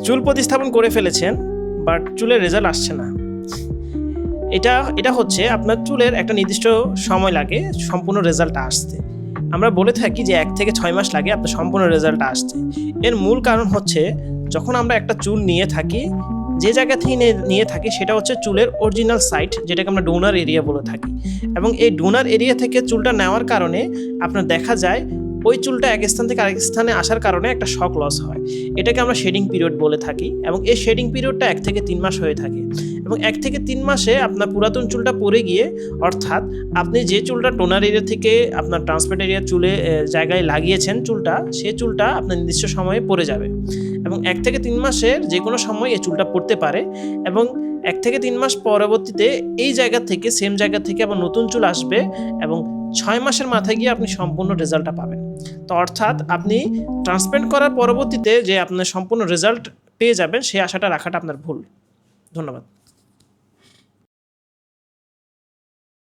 চুল প্রতিস্থাপন করে ফেলেছেন বাট চুলের রেজাল্ট আসছে না। এটা হচ্ছে আপনার চুলের একটা নির্দিষ্ট সময় লাগে সম্পূর্ণ রেজাল্টটা আসতে। আমরা বলে থাকি যে 1 থেকে 6 মাস লাগে আপনার সম্পূর্ণ রেজাল্টটা আসতে। এর মূল কারণ হচ্ছে যখন আমরা একটা চুল নিয়ে থাকি, যে জায়গা থেকে নিয়ে থাকি সেটা হচ্ছে চুলের অরিজিনাল সাইট, যেটাকে আমরা ডোনার এরিয়া বলে থাকি। এবং এই ডোনার এরিয়া থেকে চুলটা নেওয়ার কারণে আপনার দেখা যায় ওই চুলটা এক স্থান থেকে আরেক স্থানে আসার কারণে একটা শক লস হয়। এটাকে আমরা শেডিং পিরিয়ড বলে থাকি এবং এই শেডিং পিরিয়ডটা 1 থেকে 3 মাস হয়ে থাকে। এবং 1 থেকে 3 মাসে আপনার পুরাতন চুলটা পড়ে গিয়ে, অর্থাৎ আপনি যে চুলটা টোনার এরিয়া থেকে আপনার ট্রান্সপ্লান্ট এরিয়া চুলে জায়গায় লাগিয়েছেন চুলটা, সেই চুলটা আপনার নির্দিষ্ট সময়ে পড়ে যাবে। এবং 1 থেকে 3 মাসের যে কোনো সময় এই চুলটা পড়তে পারে এবং 1 থেকে 3 মাস পরবর্তীতে এই জায়গা থেকে সেম জায়গা থেকে আবার নতুন চুল আসবে এবং 6 মাসের মাথায় গিয়ে আপনি সম্পূর্ণ রেজাল্টটা পাবেন। তো অর্থাৎ আপনি ট্রান্সপ্লান্ট করার পরবর্তীতে যে আপনার সম্পূর্ণ রেজাল্ট পেয়ে যাবেন সেই আশাটা রাখাটা আপনার ভুল। ধন্যবাদ।